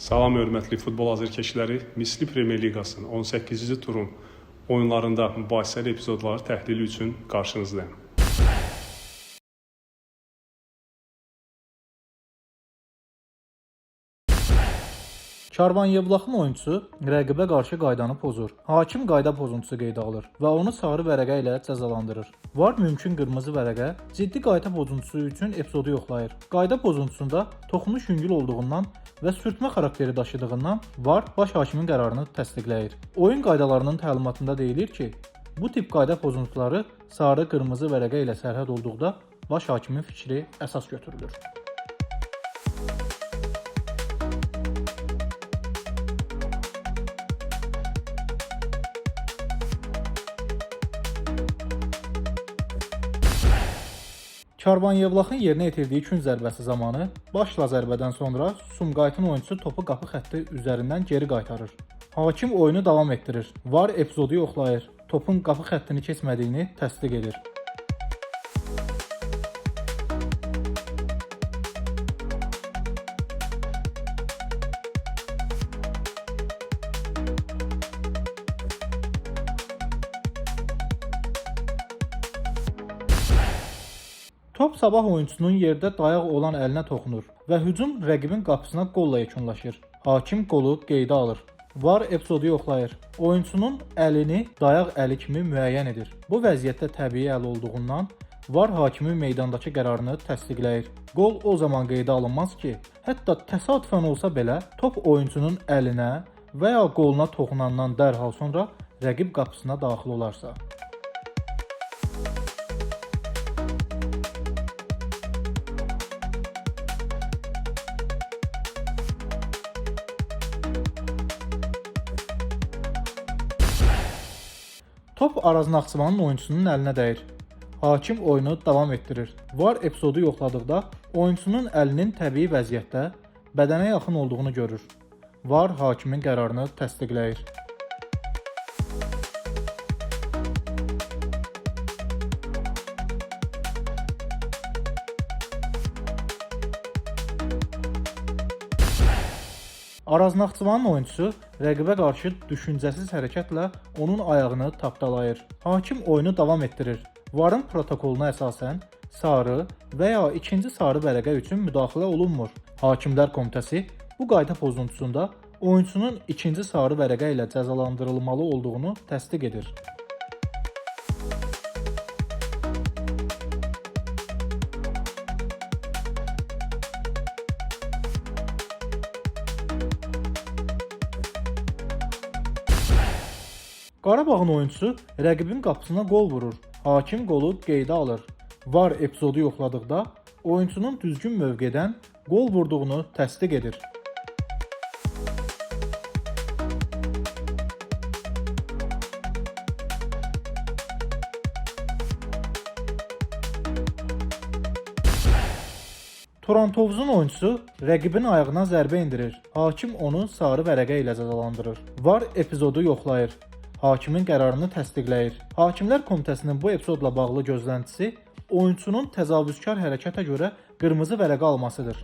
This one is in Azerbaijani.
Salam hörmətli futbol azərkeşləri, Misli Premyer Liqasının 18-ci turun oyunlarında mübahisəli epizodları təhlili üçün qarşınızdayım. Karvan Yevlaxın oyuncusu rəqibə qarşı qaydanı pozur. Hakim qayda pozuntusu qeydə alır və onu sarı vərəqə ilə cəzalandırır. VAR mümkün qırmızı vərəqə ciddi qayda pozuntusu üçün epizodu yoxlayır. Qayda pozuntusunda toxunuş yüngül olduğundan və sürtmə xarakteri daşıdığından VAR baş hakimin qərarını təsdiqləyir. Oyun qaydalarının təlimatında deyilir ki, bu tip qayda pozuntuları sarı qırmızı vərəqə ilə sərhəd olduqda baş hakimin fikri əsas götürülür. Karvan Yevlaxın yerinə yetirdiyi kün zərbəsi zamanı başla zərbədən sonra Sumqayıtın oyuncusu topu qapı xətti üzərindən geri qaytarır. Hakim oyunu davam etdirir. VAR epizodu yoxlayır. Topun qapı xəttini keçmədiyini təsdiq edir. Top Sabah oyuncusunun yerdə dayaq olan əlinə toxunur və hücum rəqibin qapısına qolla yekunlaşır. Hakim qolu qeydə alır. VAR epizodu yoxlayır. Oyunçunun əlini dayaq əli kimi müəyyən edir. Bu vəziyyətdə təbii əl olduğundan VAR hakimin meydandakı qərarını təsdiqləyir. Qol o zaman qeydə alınmaz ki, hətta təsadüfən olsa belə top oyunçunun əlinə və ya qoluna toxunandan dərhal sonra rəqib qapısına daxil olarsa. Top Araz Naxçıvanın oyuncusunun əlinə dəyir. Hakim oyunu davam etdirir. VAR epizodu yoxladıqda oyuncusunun əlinin təbii vəziyyətdə bədənə yaxın olduğunu görür. VAR hakimin qərarını təsdiqləyir. Araz Naxçıvanın oyuncusu rəqibə qarşı düşüncəsiz hərəkətlə onun ayağını tapdalayır. Hakim oyunu davam etdirir. VAR-ın protokoluna əsasən sarı və ya ikinci sarı vərəqə üçün müdaxilə olunmur. Hakimlər Komitəsi bu qayda pozuntusunda oyunçunun ikinci sarı vərəqə ilə cəzalandırılmalı olduğunu təsdiq edir. Qarabağın oyuncusu rəqibin qapısına qol vurur. Hakim qolu qeydə alır. VAR epizodu yoxladıqda oyunçunun düzgün mövqedən qol vurduğunu təsdiq edir. Torantovuzun oyuncusu rəqibin ayağına zərbə endirir. Hakim onu sarı vərəqə ilə cəzalandırır. VAR epizodu yoxlayır. Hakimin qərarını təsdiqləyir. Hakimlər Komitəsinin bu epizodla bağlı gözləntisi oyunçunun təcavüzkar hərəkətə görə qırmızı vərəqə almasıdır.